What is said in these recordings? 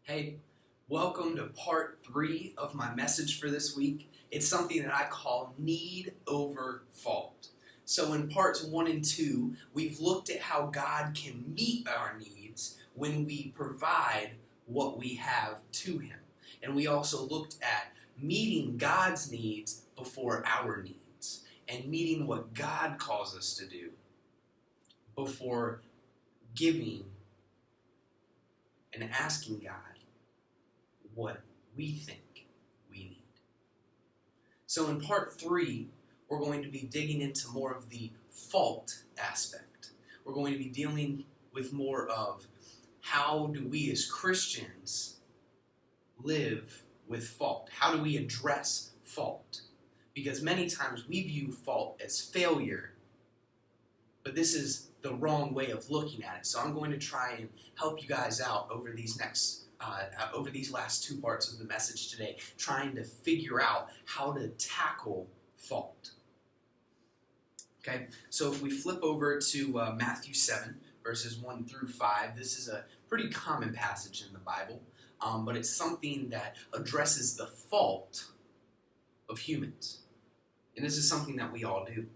Hey, welcome to part 3 of my message for this week. It's something that I call need over fault. So in parts 1 and 2, we've looked at how God can meet our needs when we provide what we have to Him. And we also looked at meeting God's needs before our needs, and meeting what God calls us to do before giving and asking God what we think we need. So in part 3, we're going to be digging into more of the fault aspect. We're going to be dealing with more of how do we as Christians live with fault? How do we address fault? Because many times we view fault as failure, but this is the wrong way of looking at it. So I'm going to try and help you guys out over these last 2 parts of the message today, trying to figure out how to tackle fault. Okay, so if we flip over to Matthew 7, verses 1 through 5, this is a pretty common passage in the Bible, but it's something that addresses the fault of humans. And this is something that we all do.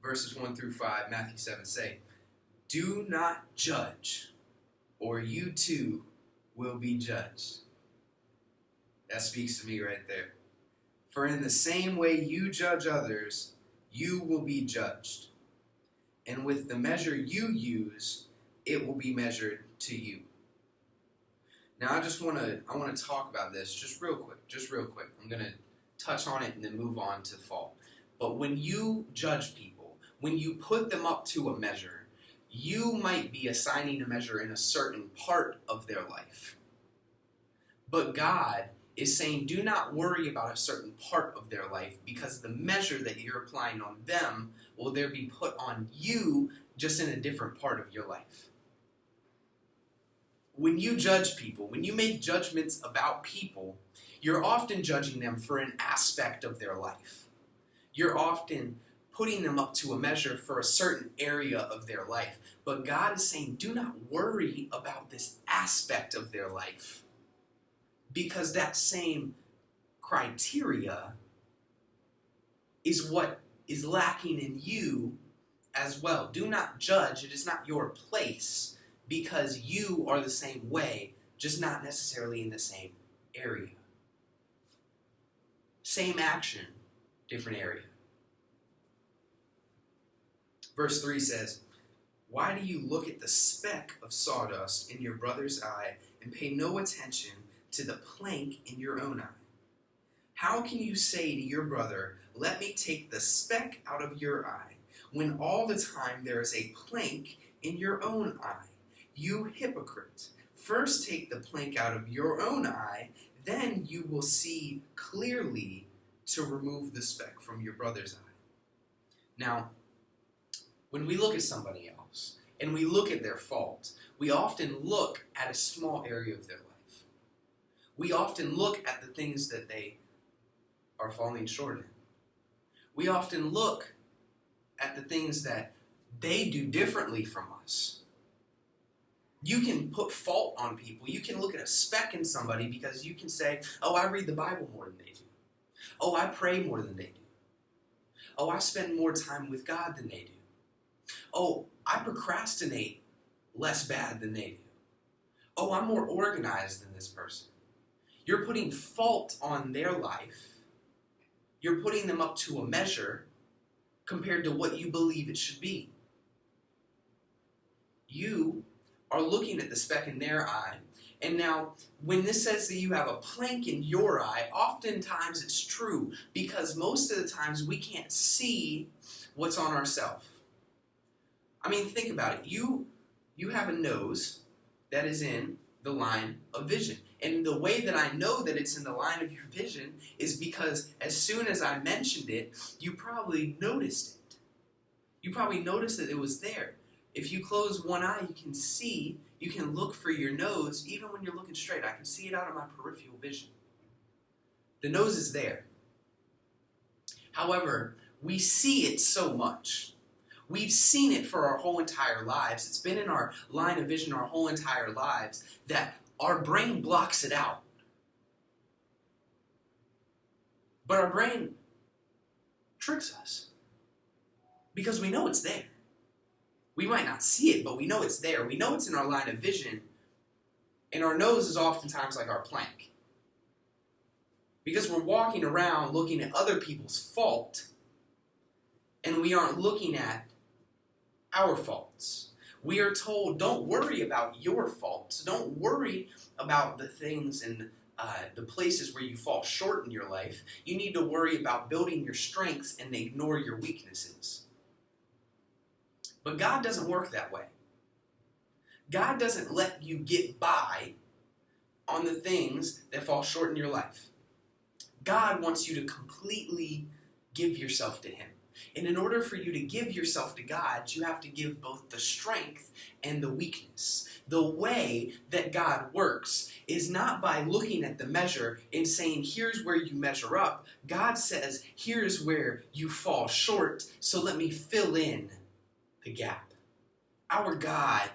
Verses 1 through 5, Matthew 7 say, "Do not judge, or you too will be judged." That speaks to me right there. "For in the same way you judge others, you will be judged. And with the measure you use, it will be measured to you." Now I want to talk about this just real quick. I'm going to touch on it and then move on to fault. But when you judge people, when you put them up to a measure, you might be assigning a measure in a certain part of their life. But God is saying, do not worry about a certain part of their life, because the measure that you're applying on them will there be put on you, just in a different part of your life. When you judge people, when you make judgments about people, you're often judging them for an aspect of their life. You're often putting them up to a measure for a certain area of their life. But God is saying, do not worry about this aspect of their life, because that same criteria is what is lacking in you as well. Do not judge. It is not your place, because you are the same way, just not necessarily in the same area. Same action, different area. Verse 3 says, "Why do you look at the speck of sawdust in your brother's eye and pay no attention to the plank in your own eye? How can you say to your brother, 'Let me take the speck out of your eye,' when all the time there is a plank in your own eye? You hypocrite! First take the plank out of your own eye, then you will see clearly to remove the speck from your brother's eye." Now, when we look at somebody else and we look at their fault, we often look at a small area of their life. We often look at the things that they are falling short in. We often look at the things that they do differently from us. You can put fault on people. You can look at a speck in somebody because you can say, "Oh, I read the Bible more than they do. Oh, I pray more than they do. Oh, I spend more time with God than they do. Oh, I procrastinate less bad than they do. Oh, I'm more organized than this person." You're putting fault on their life. You're putting them up to a measure compared to what you believe it should be. You are looking at the speck in their eye. And now, when this says that you have a plank in your eye, oftentimes it's true, because most of the times we can't see what's on ourselves. I mean, think about it. You have a nose that is in the line of vision. And the way that I know that it's in the line of your vision is because as soon as I mentioned it, you probably noticed it. You probably noticed that it was there. If you close one eye, you can see, you can look for your nose even when you're looking straight. I can see it out of my peripheral vision. The nose is there. However, we see it so much. We've seen it for our whole entire lives. It's been in our line of vision our whole entire lives that our brain blocks it out. But our brain tricks us because we know it's there. We might not see it, but we know it's there. We know it's in our line of vision, and our nose is oftentimes like our plank. Because we're walking around looking at other people's fault, and we aren't looking at our faults. We are told, don't worry about your faults. Don't worry about the things and the places where you fall short in your life. You need to worry about building your strengths and ignore your weaknesses. But God doesn't work that way. God doesn't let you get by on the things that fall short in your life. God wants you to completely give yourself to Him. And in order for you to give yourself to God, you have to give both the strength and the weakness. The way that God works is not by looking at the measure and saying, here's where you measure up. God says, here's where you fall short, so let me fill in the gap. Our God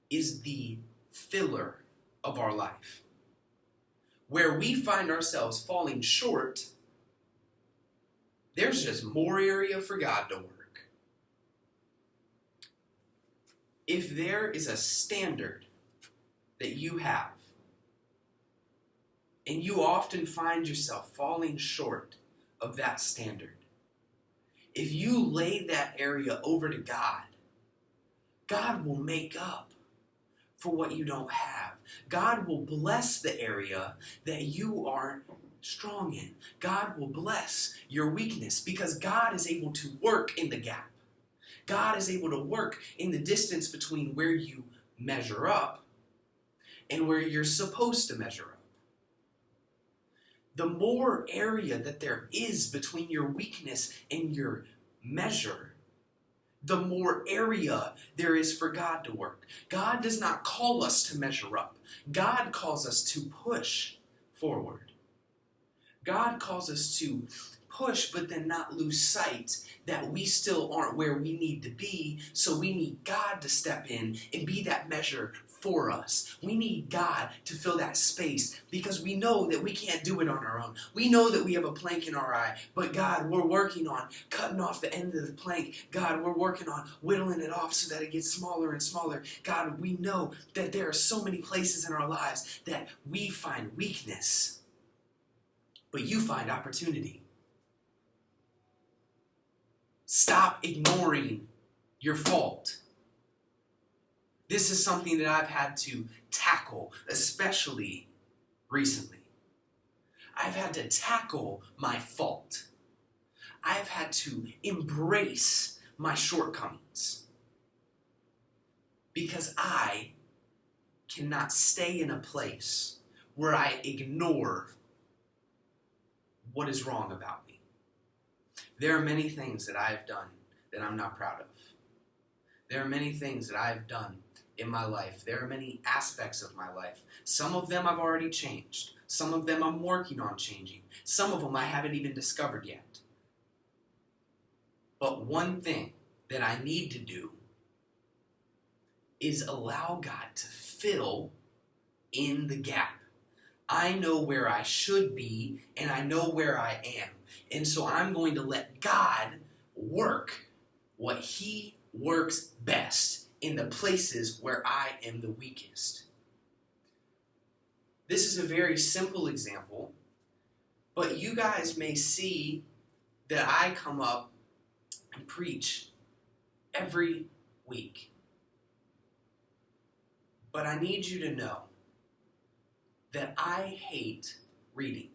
is the filler of our life. Where we find ourselves falling short, there's just more area for God to work. If there is a standard that you have, and you often find yourself falling short of that standard, if you lay that area over to God, God will make up for what you don't have. God will bless the area that you aren't strong in. God will bless your weakness because God is able to work in the gap. God is able to work in the distance between where you measure up and where you're supposed to measure up. The more area that there is between your weakness and your measure, the more area there is for God to work. God does not call us to measure up. God calls us to push forward. God calls us to push, but then not lose sight that we still aren't where we need to be, so we need God to step in and be that measure for us. We need God to fill that space because we know that we can't do it on our own. We know that we have a plank in our eye, but God, we're working on cutting off the end of the plank. God, we're working on whittling it off so that it gets smaller and smaller. God, we know that there are so many places in our lives that we find weakness, but you find opportunity. Stop ignoring your fault. This is something that I've had to tackle, especially recently. I've had to tackle my fault. I've had to embrace my shortcomings because I cannot stay in a place where I ignore what is wrong about me. There are many things that I've done that I'm not proud of. There are many things that I've done in my life. There are many aspects of my life. Some of them I've already changed. Some of them I'm working on changing. Some of them I haven't even discovered yet. But one thing that I need to do is allow God to fill in the gap. I know where I should be, and I know where I am. And so I'm going to let God work what He works best in the places where I am the weakest. This is a very simple example, but you guys may see that I come up and preach every week. But I need you to know that I hate reading.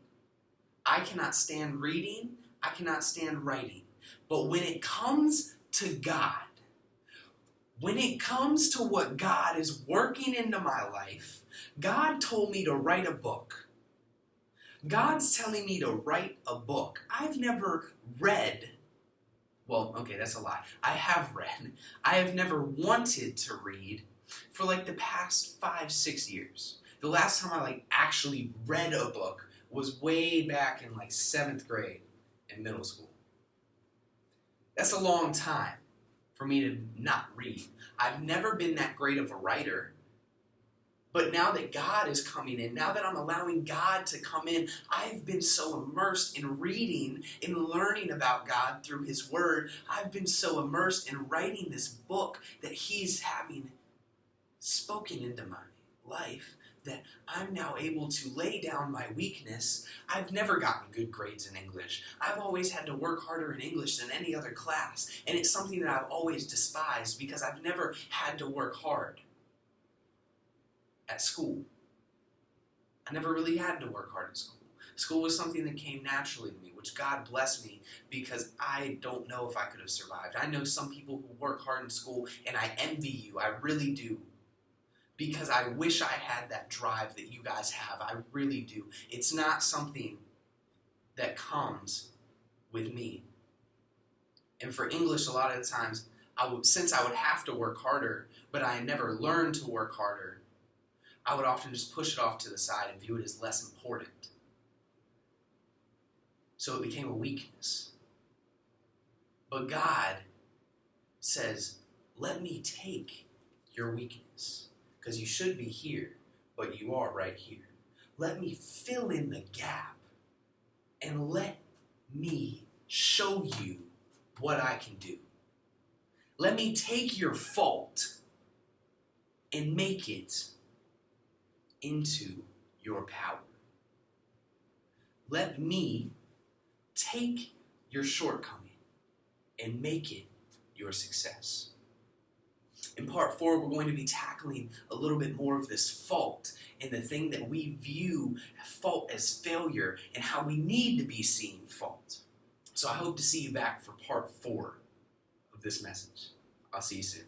I cannot stand reading. I cannot stand writing. But when it comes to God, when it comes to what God is working into my life, God told me to write a book. God's telling me to write a book. I've never read. Well, okay, that's a lie. I have read. I have never wanted to read for like the past 5-6 years. The last time I actually read a book was way back in 7th grade in middle school. That's a long time for me to not read. I've never been that great of a writer. But now that God is coming in, now that I'm allowing God to come in, I've been so immersed in reading and learning about God through His Word. I've been so immersed in writing this book that He's having spoken into my life that I'm now able to lay down my weakness. I've never gotten good grades in English. I've always had to work harder in English than any other class. And it's something that I've always despised because I've never had to work hard at school. I never really had to work hard at school. School was something that came naturally to me, which God blessed me because I don't know if I could have survived. I know some people who work hard in school, and I envy you. I really do. Because I wish I had that drive that you guys have. I really do. It's not something that comes with me. And for English, a lot of the times, since I would have to work harder, but I never learned to work harder, I would often just push it off to the side and view it as less important. So it became a weakness. But God says, let me take your weakness. Because you should be here, but you are right here. Let me fill in the gap and let me show you what I can do. Let me take your fault and make it into your power. Let me take your shortcoming and make it your success. In part 4, we're going to be tackling a little bit more of this fault and the thing that we view fault as failure and how we need to be seeing fault. So I hope to see you back for part 4 of this message. I'll see you soon.